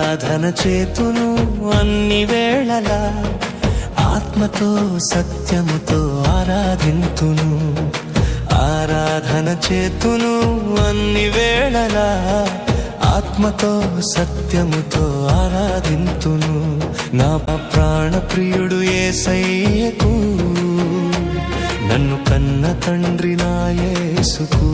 ఆరాధన చేతును అన్ని వేళలా, ఆత్మతో సత్యముతో ఆరాధింతును. ఆరాధన చేతును అన్ని వేళలా, ఆత్మతో సత్యముతో ఆరాధింతును. నా ప్రాణ ప్రియుడు యేసయ్యకు, నన్ను కన్న తండ్రి నా యేసుకు.